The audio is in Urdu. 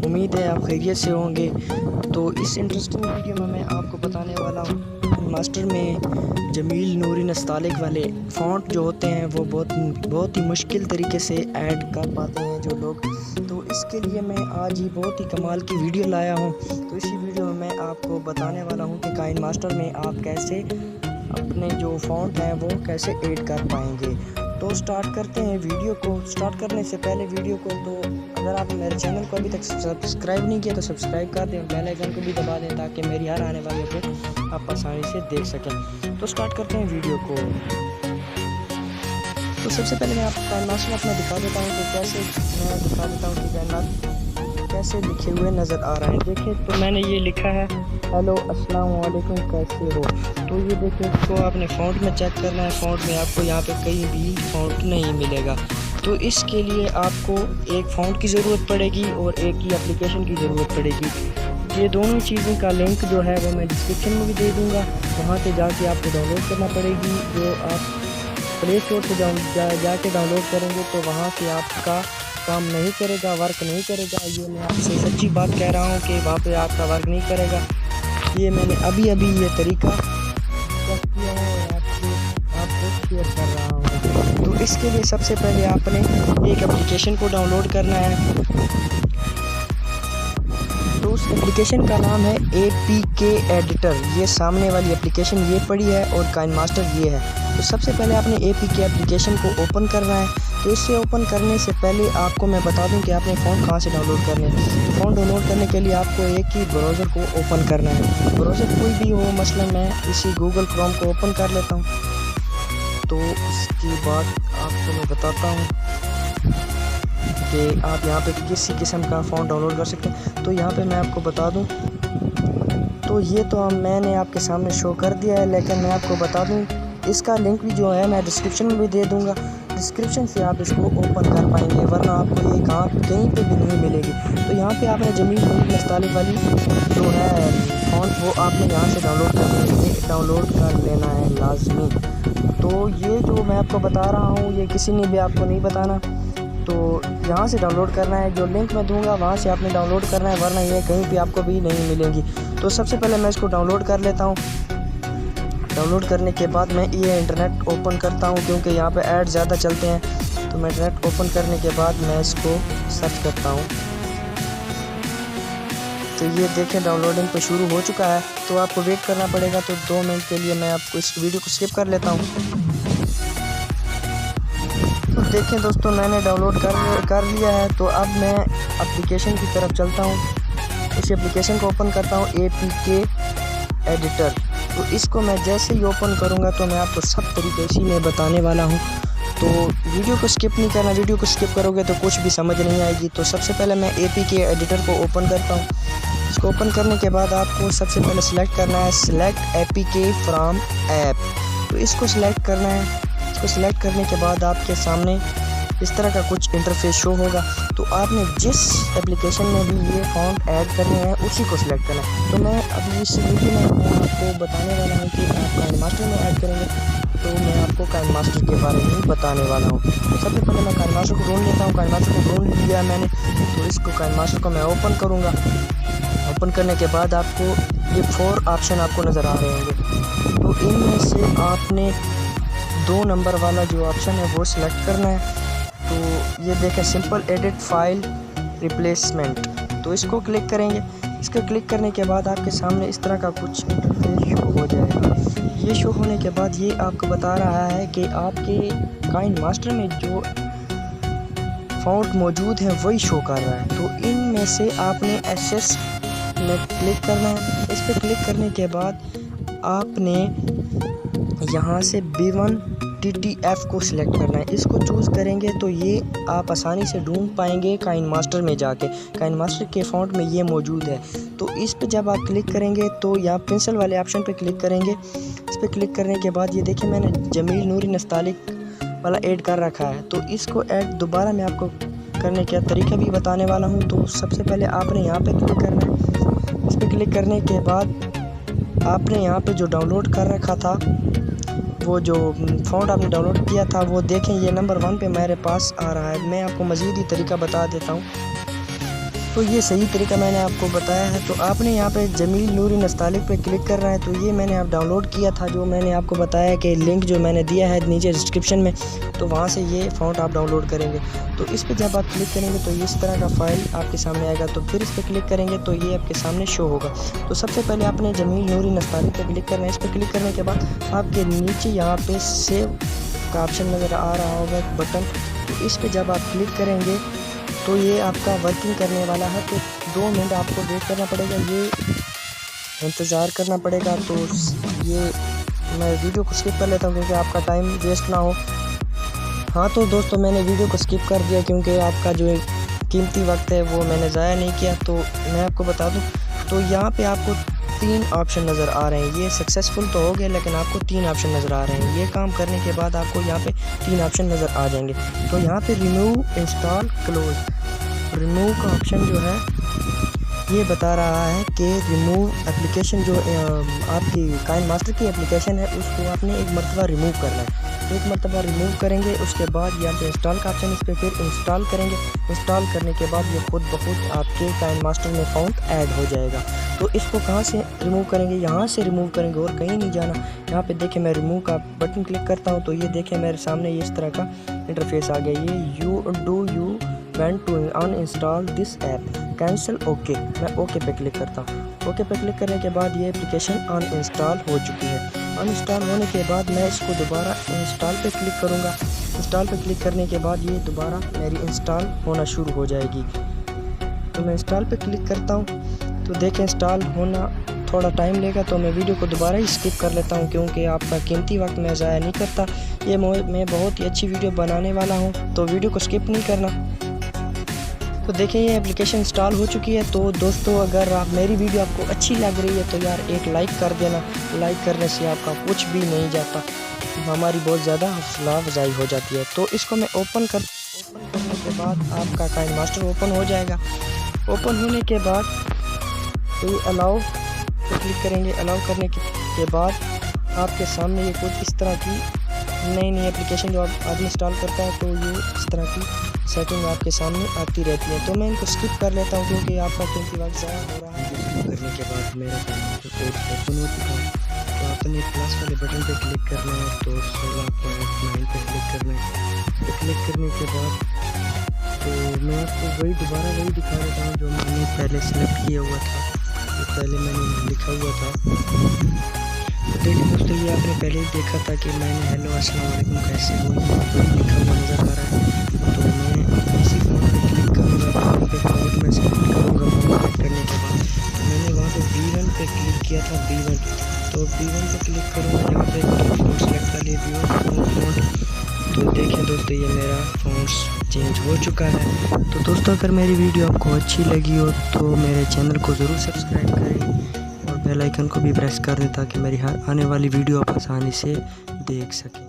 امید ہے آپ خیریت سے ہوں گے۔ تو اس انٹرسٹنگ ویڈیو میں میں آپ کو بتانے والا ہوں ماسٹر میں جمیل نوری نستعلیق والے فونٹ جو ہوتے ہیں وہ بہت ہی مشکل طریقے سے ایڈ کر پاتے ہیں جو لوگ۔ تو اس کے لیے میں آج ہی بہت ہی کمال کی ویڈیو لایا ہوں۔ تو اسی ویڈیو میں آپ کو بتانے والا ہوں کہ کائن ماسٹر میں آپ کیسے اپنے جو فونٹ ہیں وہ کیسے ایڈ کر پائیں گے۔ تو سٹارٹ کرتے ہیں ویڈیو کو۔ سٹارٹ کرنے سے پہلے ویڈیو کو تو اگر آپ میرے چینل کو ابھی تک سبسکرائب نہیں کیا تو سبسکرائب کر دیں، بیل آئیکن کو بھی دبا دیں تاکہ میری ہر آنے والی اپڈیٹ آپ آسانی سے دیکھ سکیں۔ تو سٹارٹ کرتے ہیں ویڈیو کو۔ تو سب سے پہلے میں آپ کو کائن ماسٹر اپنا دکھا دیتا ہوں کہ کیسے لکھے ہوئے نظر آ رہے ہیں۔ دیکھیں تو میں نے یہ لکھا ہے ہیلو السلام علیکم کیسے ہو۔ تو یہ دیکھیں اس کو آپ نے فونٹ میں چیک کرنا ہے۔ فونٹ میں آپ کو یہاں پہ کہیں بھی فونٹ نہیں ملے گا۔ تو اس کے لیے آپ کو ایک فونٹ کی ضرورت پڑے گی اور ایک ہی اپلیکیشن کی ضرورت پڑے گی۔ یہ دونوں چیزوں کا لنک جو ہے وہ میں ڈسکرپشن میں بھی دے دوں گا، وہاں سے جا کے آپ کو ڈاؤن لوڈ کرنا پڑے گی۔ جو آپ پلے اسٹور سے جا کے ڈاؤن لوڈ کریں گے تو وہاں سے آپ کا کام نہیں کرے گا، ورک نہیں کرے گا۔ یہ میں آپ سے سچی بات کہہ رہا ہوں کہ وہاں پہ آپ کا ورک نہیں کرے گا۔ یہ میں نے ابھی یہ طریقہ چیک کیا ہے اور آپ کو شیئر کر رہا ہوں۔ تو اس کے لیے سب سے پہلے آپ نے ایک اپلیکیشن کو ڈاؤن لوڈ کرنا ہے۔ تو اس اپلیکیشن کا نام ہے APK ایڈیٹر۔ یہ سامنے والی اپلیکیشن یہ پڑی ہے اور کائن ماسٹر یہ ہے۔ تو سب سے پہلے آپ نے APK اپلیکیشن کو اوپن کرنا ہے۔ تو اس سے اوپن کرنے سے پہلے آپ کو میں بتا دوں کہ آپ نے فونٹ کہاں سے ڈاؤن لوڈ کرنے ہے۔ فونٹ ڈاؤن لوڈ کرنے کے لیے آپ کو ایک ہی براؤزر کو اوپن کرنا ہے۔ براؤزر کوئی بھی ہو، مثلا میں اسی گوگل کروم کو اوپن کر لیتا ہوں۔ تو اس کی بات آپ کو میں بتاتا ہوں کہ آپ یہاں پہ کسی قسم کا فونٹ ڈاؤن لوڈ کر سکتے ہیں۔ تو یہاں پہ میں آپ کو بتا دوں تو یہ تو میں نے آپ کے سامنے شو کر دیا ہے، لیکن میں آپ کو بتا دوں اس کا لنک بھی جو ہے میں ڈسکرپشن میں بھی دے دوں گا۔ ڈسکرپشن سے آپ اس کو اوپن کر پائیں گے، ورنہ آپ کو یہ کہیں پہ بھی نہیں ملے گی۔ تو یہاں پہ آپ نے جمیل نوری نستعلیق والی جو ہے فونٹ وہ آپ نے یہاں سے ڈاؤن لوڈ کر لینا ہے لازمی۔ تو یہ جو میں آپ کو بتا رہا ہوں یہ کسی نے بھی آپ کو نہیں بتانا۔ تو یہاں سے ڈاؤن لوڈ کرنا ہے، جو لنک میں دوں گا وہاں سے آپ نے ڈاؤن لوڈ کرنا ہے، ورنہ یہ کہیں بھی آپ کو بھی نہیں ملیں گی۔ تو سب سے پہلے میں اس کو ڈاؤن لوڈ کر لیتا ہوں۔ ڈاؤن لوڈ کرنے کے بعد میں یہ انٹرنیٹ اوپن کرتا ہوں کیونکہ یہاں پہ ایڈ زیادہ چلتے ہیں۔ تو میں انٹرنیٹ اوپن کرنے کے بعد میں اس کو سرچ کرتا ہوں۔ تو یہ دیکھیں ڈاؤن لوڈنگ پہ شروع ہو چکا ہے۔ تو آپ کو ویٹ کرنا پڑے گا۔ تو 2 منٹ کے لیے میں آپ کو اس ویڈیو کو اسکپ کر لیتا ہوں۔ تو دیکھیں دوستوں میں نے ڈاؤن لوڈ کر لیا ہے۔ تو اب میں اپلیکیشن کی طرف چلتا ہوں۔ اس اپلیکیشن کو اوپن کرتا ہوں APK ایڈیٹر۔ تو اس کو میں جیسے ہی اوپن کروں گا تو میں آپ کو سب طریقے اسی میں بتانے والا ہوں۔ تو ویڈیو کو اسکپ نہیں کرنا، ویڈیو کو اسکپ کرو گے تو کچھ بھی سمجھ نہیں آئے گی۔ تو سب سے پہلے میں APK ایڈیٹر کو اوپن کرتا ہوں۔ اس کو اوپن کرنے کے بعد آپ کو سب سے پہلے سلیکٹ کرنا ہے سلیکٹ APK فرام ایپ۔ تو اس کو سلیکٹ کرنا ہے۔ اس کو سلیکٹ کرنے کے بعد آپ کے سامنے اس طرح کا کچھ انٹرفیس شو ہوگا۔ تو آپ نے جس اپلیکیشن میں بھی یہ فونٹ ایڈ کرنے ہیں اسی کو سلیکٹ کرنا ہے۔ تو میں ابھی اس ویڈیو میں آپ کو بتانے والا ہوں کہ آپ کائن ماسٹر میں ایڈ کریں گے، تو میں آپ کو کائن ماسٹر کے بارے میں بتانے والا ہوں۔ سب سے پہلے میں کائن ماسٹر کو ڈھونڈ لیتا ہوں۔ کائن ماسٹر کو ڈھونڈ لیا میں نے۔ تو اس کو کائن ماسٹر کو میں اوپن کروں گا۔ اوپن کرنے کے بعد آپ کو یہ 4 آپشن آپ کو نظر آ رہے ہوں گے۔ تو ان میں سے آپ نے 2 نمبر والا جو آپشن ہے وہ سلیکٹ کرنا ہے۔ تو یہ دیکھیں سمپل ایڈٹ فائل ریپلیسمنٹ۔ تو اس کو کلک کریں گے۔ اس کو کلک کرنے کے بعد آپ کے سامنے اس طرح کا کچھ انٹرفیس شو ہو جائے گا۔ یہ شو ہونے کے بعد یہ آپ کو بتا رہا ہے کہ آپ کے کائن ماسٹر میں جو فونٹ موجود ہیں وہی شو کر رہا ہے۔ تو ان میں سے آپ نے ایسیس میں کلک کرنا ہے۔ اس پہ کلک کرنے کے بعد آپ نے یہاں سے B1TTF کو سلیکٹ کرنا ہے۔ اس کو چوز کریں گے تو یہ آپ آسانی سے ڈھونڈ پائیں گے کائن ماسٹر میں جا کے۔ کائن ماسٹر کے فونٹ میں یہ موجود ہے۔ تو اس پہ جب آپ کلک کریں گے تو یہاں پنسل والے آپشن پہ کلک کریں گے۔ اس پہ کلک کرنے کے بعد یہ دیکھیں میں نے جمیل نوری نستعلیق والا ایڈ کر رکھا ہے۔ تو اس کو ایڈ دوبارہ میں آپ کو کرنے کا طریقہ بھی بتانے والا ہوں۔ تو سب سے پہلے آپ نے یہاں پہ کلک کرنا ہے۔ اس پہ کلک کرنے کے بعد آپ نے یہاں پہ جو ڈاؤن لوڈ کر رکھا تھا وہ جو فونٹ آپ نے ڈاؤن لوڈ کیا تھا وہ دیکھیں یہ نمبر 1 پہ میرے پاس آ رہا ہے۔ میں آپ کو مزید ہی طریقہ بتا دیتا ہوں۔ تو یہ صحیح طریقہ میں نے آپ کو بتایا ہے۔ تو آپ نے یہاں پہ جمیل نوری نستعلیق پہ کلک کر رہا ہے۔ تو یہ میں نے ڈاؤن لوڈ کیا تھا، جو میں نے آپ کو بتایا کہ لنک جو میں نے دیا ہے نیچے ڈسکرپشن میں، تو وہاں سے یہ فونٹ آپ ڈاؤن لوڈ کریں گے۔ تو اس پہ جب آپ کلک کریں گے تو اس طرح کا فائل آپ کے سامنے آئے گا۔ تو پھر اس پہ کلک کریں گے تو یہ آپ کے سامنے شو ہوگا۔ تو سب سے پہلے آپ نے جمیل نوری نستعلیق پہ کلک کرنا ہے۔ اس پہ کلک کرنے کے بعد آپ کے نیچے یہاں پہ سیو کا آپشن نظر آ رہا ہوگا بٹن، تو اس پہ جب آپ کلک کریں گے تو یہ آپ کا ورکنگ کرنے والا ہے۔ تو 2 منٹ آپ کو ویٹ کرنا پڑے گا، یہ انتظار کرنا پڑے گا۔ تو یہ میں ویڈیو کو سکپ کر لیتا ہوں کیونکہ آپ کا ٹائم ویسٹ نہ ہو۔ ہاں تو دوستو میں نے ویڈیو کو سکپ کر دیا کیونکہ آپ کا جو قیمتی وقت ہے وہ میں نے ضائع نہیں کیا۔ تو میں آپ کو بتا دوں، تو یہاں پہ آپ کو 3 آپشن نظر آ رہے ہیں۔ یہ سکسیزفل تو ہو گیا لیکن آپ کو 3 آپشن نظر آ رہے ہیں۔ یہ کام کرنے کے بعد آپ کو یہاں پہ 3 آپشن نظر آ جائیں گے۔ تو یہاں پہ ریموو انسٹال کلوز، ریموو کا آپشن جو ہے یہ بتا رہا ہے کہ ریموو اپلیکیشن، جو آپ کی کائن ماسٹر کی اپلیکیشن ہے اس کو آپ نے ایک مرتبہ ریموو کرنا ہے۔ ایک مرتبہ ریموو کریں گے، اس کے بعد یہاں پہ انسٹال کا آپشن، اس پہ پھر انسٹال کریں گے۔ انسٹال کرنے کے بعد یہ خود بخود آپ کے کائن ماسٹر میں فونٹ ایڈ ہو جائے گا۔ تو اس کو کہاں سے ریموو کریں گے؟ یہاں سے ریموو کریں گے اور کہیں نہیں جانا۔ یہاں پہ دیکھیں میں ریموو کا بٹن کلک کرتا ہوں تو یہ دیکھیں میرے سامنے یہ اس طرح کا انٹرفیس آ گیا۔ یہ you want to uninstall this app cancel okay, میں اوکے پہ کلک کرتا ہوں۔ اوکے پہ کلک کرنے کے بعد یہ اپلیکیشن ان انسٹال ہو چکی ہے۔ ان انسٹال ہونے کے بعد میں اس کو دوبارہ انسٹال پہ کلک کروں گا۔ انسٹال پہ کلک کرنے کے بعد یہ دوبارہ میری انسٹال ہونا شروع ہو جائے گی۔ تو میں انسٹال پہ کلک کرتا ہوں تو دیکھیں انسٹال ہونا تھوڑا ٹائم لے گا، تو میں ویڈیو کو دوبارہ ہی سکپ کر لیتا ہوں کیونکہ آپ کا قیمتی وقت میں ضائع نہیں کرتا۔ یہ میں بہت ہی اچھی ویڈیو بنانے والا ہوں تو ویڈیو کو سکپ نہیں کرنا۔ تو دیکھیں یہ اپلیکیشن انسٹال ہو چکی ہے۔ تو دوستو اگر میری ویڈیو آپ کو اچھی لگ رہی ہے تو یار ایک لائک کر دینا۔ لائک کرنے سے آپ کا کچھ بھی نہیں جاتا، ہماری بہت زیادہ حوصلہ افزائی ہو جاتی ہے۔ تو اس کو میں اوپن کرنے کے بعد آپ کا کائن ماسٹر اوپن ہو جائے گا۔ اوپن ہونے کے بعد تو یہ الاؤ پہ کلک کریں گے۔ الاؤ کرنے کے بعد آپ کے سامنے یہ کچھ اس طرح کی نئی اپلیکیشن جو آپ آدمی انسٹال کرتا ہے تو یہ اس طرح کی سیٹنگ آپ کے سامنے آتی رہتی ہے۔ تو میں ان کو سکپ کر لیتا ہوں کیونکہ آپ کا قیمتی وقت ضائع ہو رہا ہے۔ کرنے کے بعد میرا کوڈ اوپن ہو چکا ہے۔ تو آپ نے پلس والے بٹن پہ کلک کرنا ہے، تو 16.9 پہ کلک کرنا ہے۔ کلک کرنے کے بعد تو میں آپ کو دوبارہ وہی دکھا دیتا ہوں جو میں نے پہلے سلیکٹ کیا ہوا تھا، جو پہلے میں نے لکھا ہوا تھا۔ دیکھیں دوستو یہ آپ نے پہلے ہی دیکھا تھا کہ میں نے ہیلو السلام علیکم کیسے ہو یہ لکھا ہوا نظر آ رہا ہے۔ تو میں اسی فونٹ پہ کلک کروں گا، یہاں پہ فونٹ میں سلیکٹ کروں گا۔ فونٹ سلیکٹ کرنے کے بعد میں نے وہاں پہ B1 پہ کلک کیا تھا، B1 تو B1 پہ کلک کروں گا۔ یہاں پہ فونٹ سلیکٹ کر لیا فونٹ۔ تو دیکھیں دوستو یہ میرا فونٹ چینج ہو چکا ہے۔ تو دوستو اگر میری ویڈیو آپ کو اچھی لگی ہو تو میرے چینل کو ضرور سبسکرائب کریں اور بیل آئیکن کو بھی پریس کر دیں تاکہ میری ہر آنے والی ویڈیو آپ آسانی سے دیکھ سکیں۔